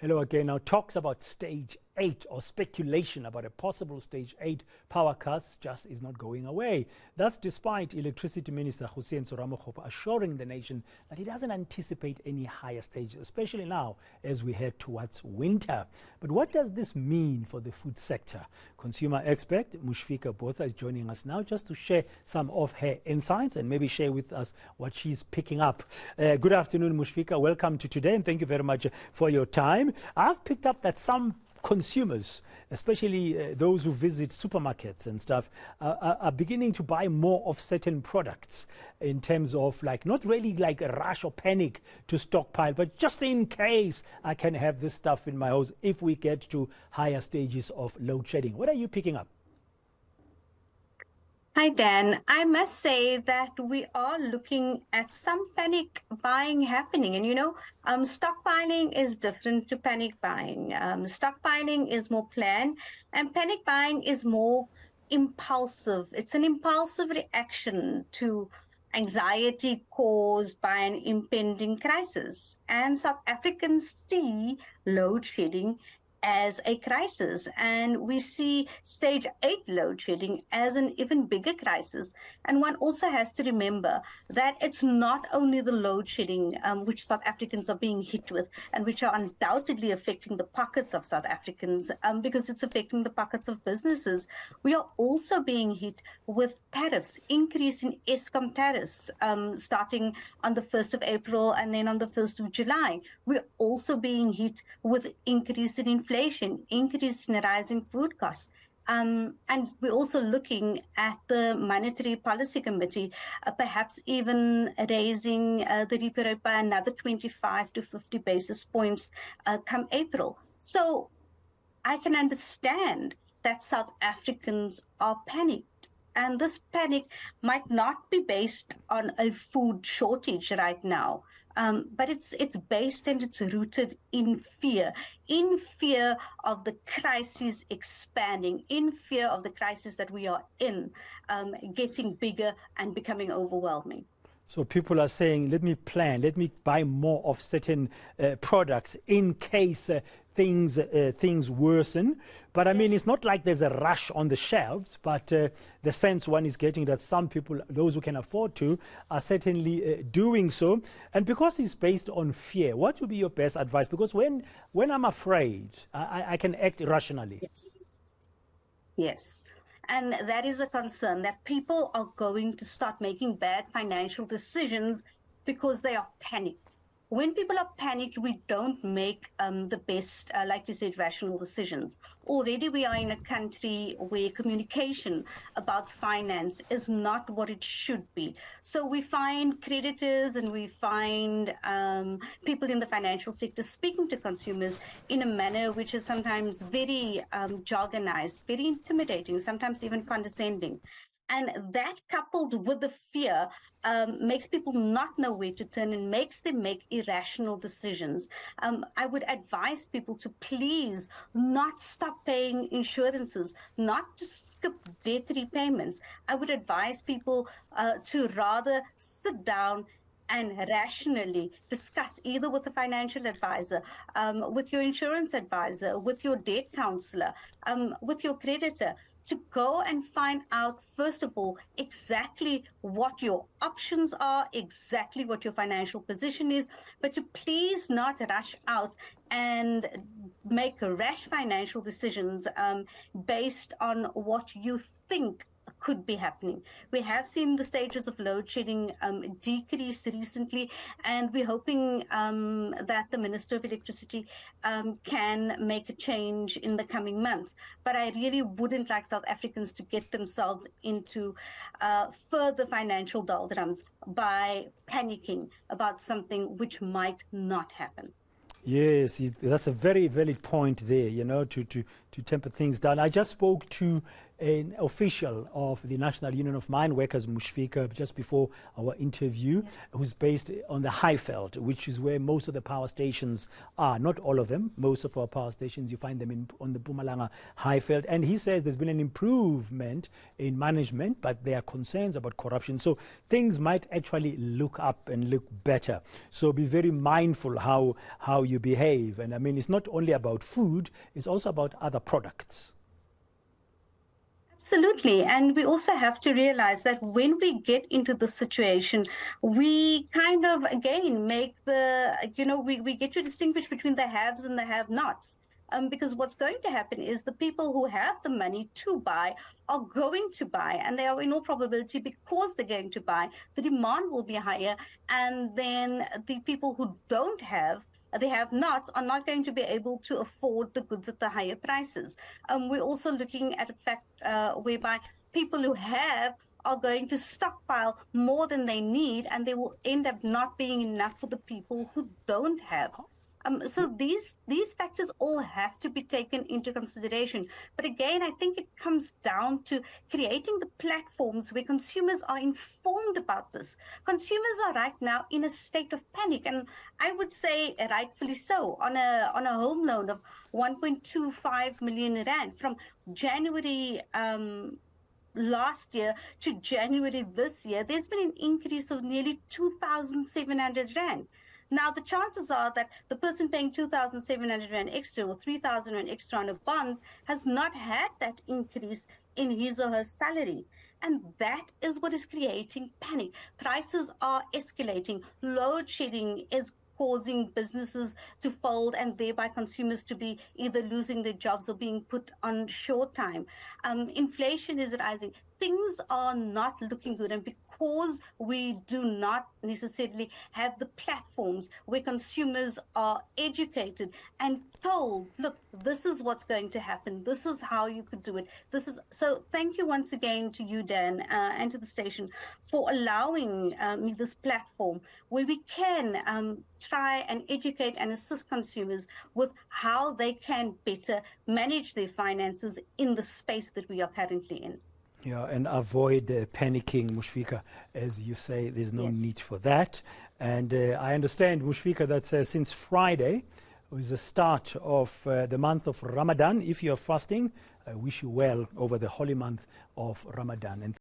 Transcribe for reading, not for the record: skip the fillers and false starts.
Hello again. Now, talks about stage 8 or speculation about a possible stage 8 power cuts just is not going away. That's despite Electricity Minister Kgosientsho Ramokgopa assuring the nation that he doesn't anticipate any higher stages, especially now as we head towards winter. But what does this mean for the food sector? Consumer Expert Moeshfieka Botha is joining us now just to share some of her insights and maybe share with us what she's picking up. Good afternoon, Moeshfieka. Welcome to today and thank you very much for your time. I've picked up that some consumers, especially those who visit supermarkets and stuff, are beginning to buy more of certain products in terms of not really like a rush or panic to stockpile, but just in case I can have this stuff in my house if we get to higher stages of load shedding. What are you picking up? Hi, Dan. I must say that we are looking at some panic buying happening. And, stockpiling is different to panic buying. Stockpiling is more planned and panic buying is more impulsive. It's an impulsive reaction to anxiety caused by an impending crisis. And South Africans see load shedding as a crisis, and we see stage 8 load shedding as an even bigger crisis. And one also has to remember that it's not only the load shedding which South Africans are being hit with and which are undoubtedly affecting the pockets of South Africans because it's affecting the pockets of businesses. We are also being hit with tariffs, increase in Eskom tariffs starting on the 1st of April and then on the 1st of July. We're also being hit with increase in inflation, increase in rising food costs. And we're also looking at the Monetary Policy Committee, perhaps even raising the repo rate by another 25 to 50 basis points come April. So I can understand that South Africans are panicked. And this panic might not be based on a food shortage right now, but it's based and it's rooted in fear of the crisis expanding, in fear of the crisis that we are in, getting bigger and becoming overwhelming. So people are saying, let me plan, let me buy more of certain products in case things worsen. But I mean, it's not like there's a rush on the shelves, but the sense one is getting that some people, those who can afford to, are certainly doing so. And because it's based on fear, what would be your best advice? Because when I'm afraid, I can act irrationally. Yes. And that is a concern, that people are going to start making bad financial decisions because they are panicked. When people are panicked, we don't make the best, like you said, rational decisions. Already we are in a country where communication about finance is not what it should be. So we find creditors and we find people in the financial sector speaking to consumers in a manner which is sometimes very jargonized, very intimidating, sometimes even condescending. And that, coupled with the fear, makes people not know where to turn and makes them make irrational decisions. I would advise people to please not stop paying insurances, not to skip debt repayments. I would advise people to rather sit down and rationally discuss either with a financial advisor, with your insurance advisor, with your debt counselor, with your creditor, to go and find out, first of all, exactly what your options are, exactly what your financial position is, but to please not rush out and make rash financial decisions based on what you think could be happening. We have seen the stages of load shedding decrease recently, and we're hoping that the Minister of Electricity can make a change in the coming months. But I really wouldn't like South Africans to get themselves into further financial doldrums by panicking about something which might not happen. Yes, that's a very valid point there, to temper things down. I just spoke to an official of the National Union of Mine Workers, Moeshfieka, just before our interview, who's based on the Highveld, which is where most of the power stations are. Not all of them. Most of our power stations, you find them on the Mpumalanga Highveld. And he says there's been an improvement in management, but there are concerns about corruption. So things might actually look up and look better. So be very mindful how you behave. And I mean, it's not only about food, it's also about other products. Absolutely. And we also have to realize that when we get into the situation, we kind of, again, make we get to distinguish between the haves and the have-nots. Because what's going to happen is the people who have the money to buy are going to buy, and they are in all probability, because they're going to buy, the demand will be higher, and then the people who don't have, they have nots, are not going to be able to afford the goods at the higher prices. We're also looking at a fact whereby people who have are going to stockpile more than they need, and they will end up not being enough for the people who don't have. So these factors all have to be taken into consideration. But again, I think it comes down to creating the platforms where consumers are informed about this. Consumers are right now in a state of panic, and I would say rightfully so. On a home loan of 1.25 million rand from January last year to January this year, there's been an increase of nearly 2,700 rand. Now, the chances are that the person paying 2,700 rand extra or 3,000 rand extra on a bond has not had that increase in his or her salary. And that is what is creating panic. Prices are escalating. Load shedding is causing businesses to fold, and thereby consumers to be either losing their jobs or being put on short time. Inflation is rising. Things are not looking good, and because we do not necessarily have the platforms where consumers are educated and told, look, this is what's going to happen, this is how you could do it. So thank you once again to you, Dan, and to the station for allowing me this platform where we can try and educate and assist consumers with how they can better manage their finances in the space that we are currently in. Yeah, and avoid panicking, Moeshfieka. As you say, there's no need for that. And I understand, Moeshfieka, that since Friday was the start of the month of Ramadan. If you're fasting, I wish you well over the holy month of Ramadan. And